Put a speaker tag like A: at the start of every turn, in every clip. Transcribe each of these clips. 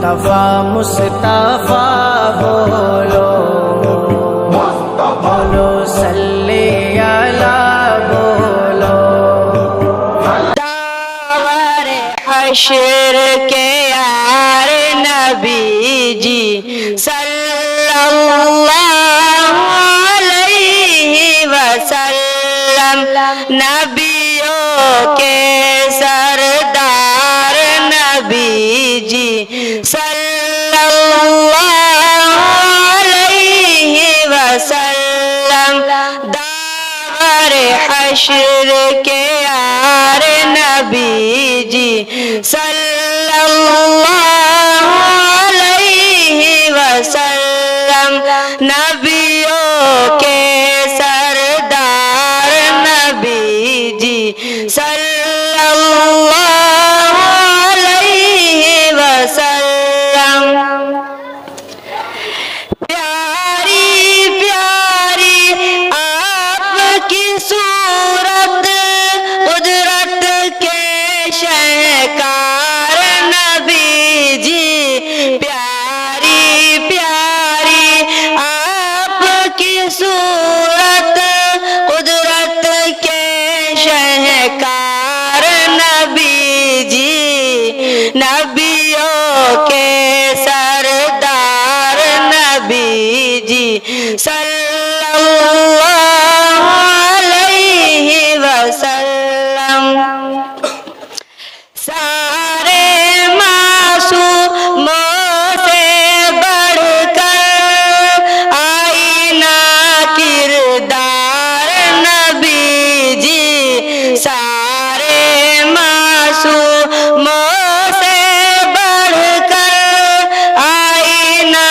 A: मुस्तफा मुस्तफा बोलो, बोलो सल्ले अला बोलो। दावर हश्र के यार नबी जी सल्लल्लाहु अलैहि वसल्लम, नबियों के सरदार नबी जी सल्लल्लाहु अलैहि वसल्लम। दावर हश्र के यार नबी जी सल्लल्लाहु अलैहि वसल्लम, नबियों के सरदार नबी जी सल्लल्लाहु अलैहि वसल्लम। प्यारी प्यारी आपकी सूरत, कुदरत के शहकार नबी जी। प्यारी प्यारी आपकी सूरत, कुदरत के शहकार नबी जी, नबियों के सरदार नबी जी सल्लल्लाहु अलैहि वसल्लम। सारे मासूमों से बढ़कर आईना किरदार नबी जी। सारे मासूमों से बढ़कर आईना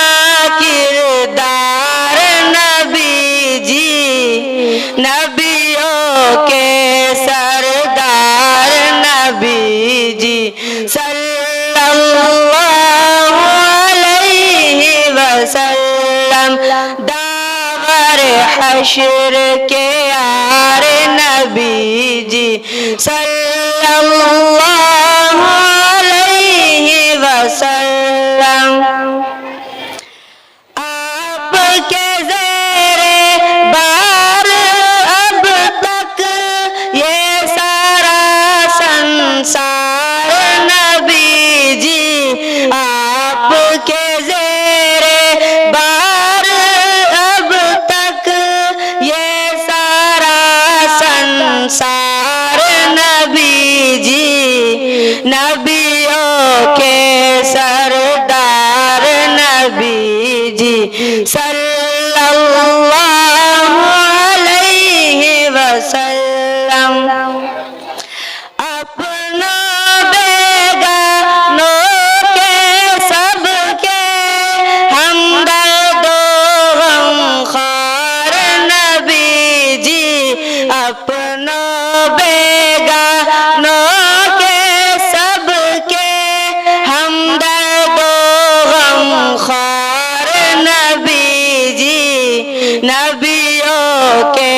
A: किरदार नबी जी, नबियों के सरदार नबी जी सल्लल्लाहु अलैहि वसल्लम। दावर हश्र के यार नबी जी सल्लल्लाहु अलैहि वसल्लम। आपके ज़ेरे बार अब तक ये सारा संसार नबी जी। आपके ज़ेरे बार अब तक ये सारा संसार नबी जी, नबियों के सरदार नबी जी सल्लल्लाहु अलैहि वसल्लम। अपनों बेगानों के सबके हमदर्द गमख्वार नबी जी। अपनों बेगानों के सबके हमदर्द गमख्वार नबी जी, नबियों के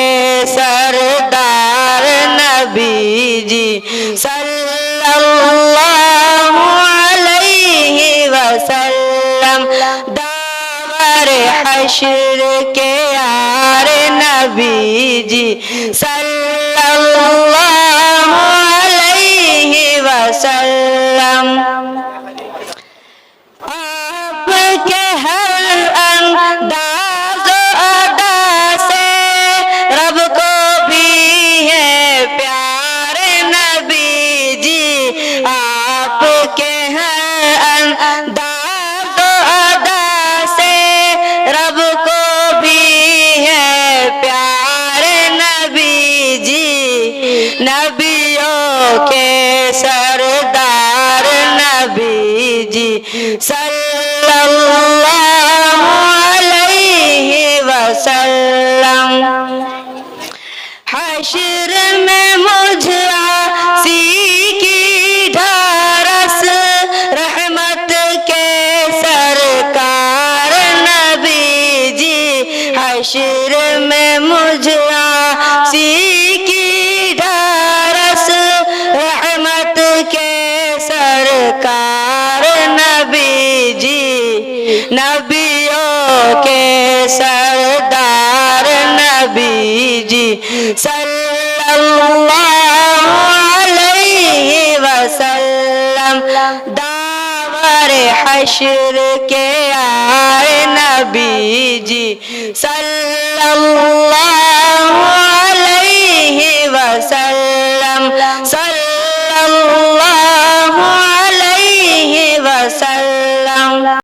A: सरदार नबी जी सल्लल्लाहु अलैहि वसल्लम। दावर हश्र के यार नबी जी सल्लल्लाहु अलैहि वसल्लम। आपके हर अंदाज़ अदा से रब को भी है प्यार नबी जी। आपके हर अंदाज़ अदा से रब को भी है प्यार नबी जी, नबियों के सरदार नबी जी सल्लल्लाहु अलैहि वसल्लम। हश्र में मुझ आसी की ढारस, रहमत के सरकार नबी जी। हश्र में मुझ आसी की ढारस, रहमत के सरकार नबी نبیوں کے سردار نبی جی صلی اللہ علیہ وسلم داور حشر کے آئے نبی جی صلی اللہ